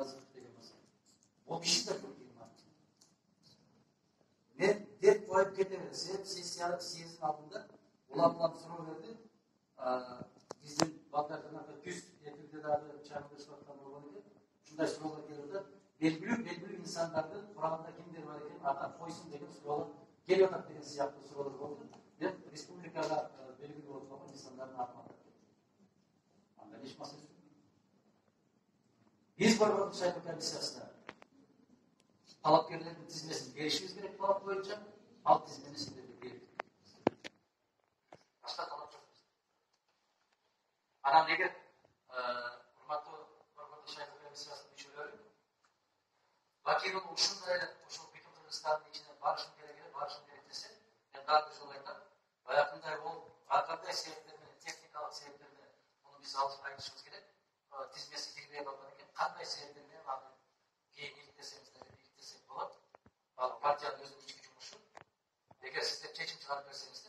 наразылык деген болса. Ол биште көп кийин. Мен деп коюп кете берем. Сессиянын алдында улам суроо берди. Биздин балдардан түз эфирде дагы чагырылып аткан болгон экен. Ушундай суроолор келип атат. Белгилүү инсандардын курамында кимдер бар экен, атап койсун деген суроолор келип атат деген сыяктуу суроолор болду. Мен республикага белгилүү болуп калган инсандардын атын атап кеттим. Анда эч маселе жок. Биз Борбордук шайлоо комиссиясына талапкерлердин тизмесин беришибиз керек талап боюнча, ал тизмени сиздерге бердик. Башка талап жок. Анан эгер урматтуу Борбордук шайлоо комиссиясынын мүчөлөрү Бакиров ушундай ушул Беким Кыргызстандын ичине барышым керек десе, мен дагы жолу айтам. Баягындай ол ар кандай себептер менен, техникалык себептер менен муну биз айтышыбыз керек. Тизмеси кирбей калган экен, кандай себептер менен аны кийин иликтесек болот. Ал партиянын өзүнүн ички жумушу. Эгер сиздер чечим чыгарып берсеңиз